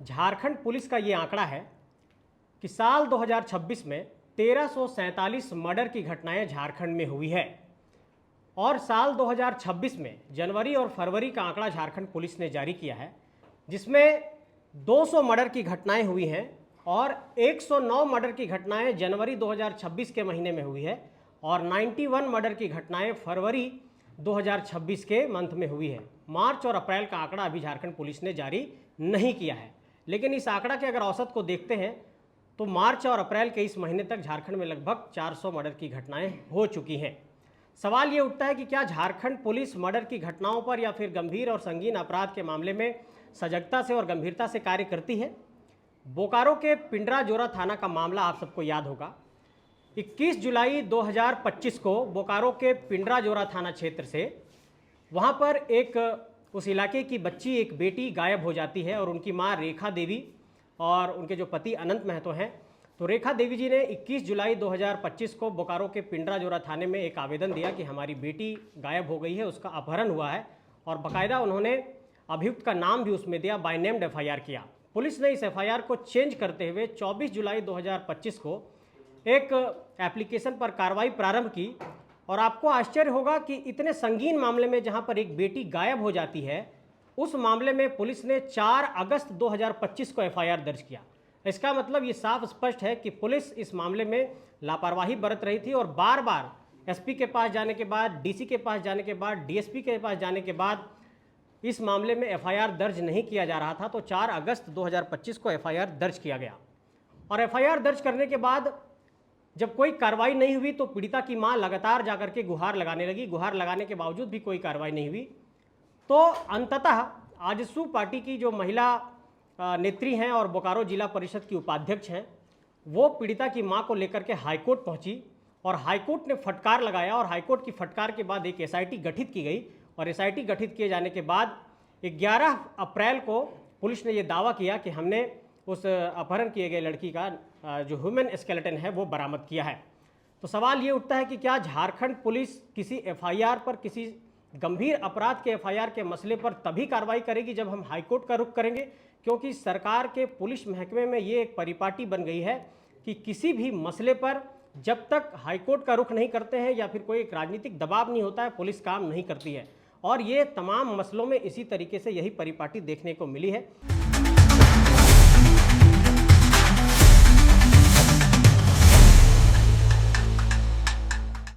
Jharkhand police का ये आंकड़ा है कि साल 2026 में 1347 मर्डर की घटनाएं झारखंड में हुई है और साल 2026 में जनवरी और फरवरी का आंकड़ा झारखंड पुलिस ने जारी किया है, जिसमें 200 मर्डर की घटनाएं हुई हैं और 109 मर्डर की घटनाएं जनवरी 2026 के महीने में हुई है और 91 मर्डर की घटनाएं फरवरी 2026 के मंथ में हुई है। मार्च और अप्रैल का आंकड़ा अभी झारखंड पुलिस ने जारी नहीं किया है, लेकिन इस आंकड़ा के अगर औसत को देखते हैं तो मार्च और अप्रैल के इस महीने तक झारखंड में लगभग 400 मर्डर की घटनाएं हो चुकी हैं। सवाल ये उठता है कि क्या झारखंड पुलिस मर्डर की घटनाओं पर या फिर गंभीर और संगीन अपराध के मामले में सजगता से और गंभीरता से कार्य करती है। बोकारो के पिंडरा जोरा थाना का मामला आप सबको याद होगा। 21 जुलाई 2025 को बोकारो के पिंडरा जोरा थाना क्षेत्र से वहाँ पर उस इलाके की बच्ची, एक बेटी गायब हो जाती है और उनकी माँ रेखा देवी और उनके जो पति अनंत महतो हैं, तो रेखा देवी जी ने 21 जुलाई 2025 को बोकारो के पिंडरा जोरा थाने में एक आवेदन दिया कि हमारी बेटी गायब हो गई है, उसका अपहरण हुआ है, और बाकायदा उन्होंने अभियुक्त का नाम भी उसमें दिया, बाय नेम्ड एफआईआर किया। पुलिस ने इस एफआईआर को चेंज करते हुए 24 जुलाई 2025 को एक एप्लीकेशन पर कार्रवाई प्रारंभ की। और आपको आश्चर्य होगा कि इतने संगीन मामले में जहां पर एक बेटी गायब हो जाती है, उस मामले में पुलिस ने 4 अगस्त 2025 को एफआईआर दर्ज किया। इसका मतलब ये साफ स्पष्ट है कि पुलिस इस मामले में लापरवाही बरत रही थी और बार बार एसपी के पास जाने के बाद, डीसी के पास जाने के बाद, डीएसपी के पास जाने के बाद इस मामले में एफआईआर दर्ज नहीं किया जा रहा था। तो 4 अगस्त 2025 को एफआईआर दर्ज किया गया और एफआईआर दर्ज करने के बाद जब कोई कार्रवाई नहीं हुई तो पीड़िता की मां लगातार जाकर के गुहार लगाने लगी। गुहार लगाने के बावजूद भी कोई कार्रवाई नहीं हुई, तो अंततः आजसू पार्टी की जो महिला नेत्री हैं और बोकारो जिला परिषद की उपाध्यक्ष हैं, वो पीड़िता की मां को लेकर के हाईकोर्ट पहुंची और हाईकोर्ट ने फटकार लगाया और हाईकोर्ट की फटकार के बाद एक एसआईटी गठित की गई और एसआईटी गठित किए जाने के बाद 11 अप्रैल को पुलिस ने ये दावा किया कि हमने उस अपहरण किए गए लड़की का जो ह्यूमन स्केलेटन है वो बरामद किया है। तो सवाल ये उठता है कि क्या झारखंड पुलिस किसी एफआईआर पर, किसी गंभीर अपराध के एफआईआर के मसले पर तभी कार्रवाई करेगी जब हम हाईकोर्ट का रुख करेंगे? क्योंकि सरकार के पुलिस महकमे में ये एक परिपाटी बन गई है कि किसी भी मसले पर जब तक हाईकोर्ट का रुख नहीं करते हैं या फिर कोई एक राजनीतिक दबाव नहीं होता है, पुलिस काम नहीं करती है। और ये तमाम मसलों में इसी तरीके से यही परिपाटी देखने को मिली है।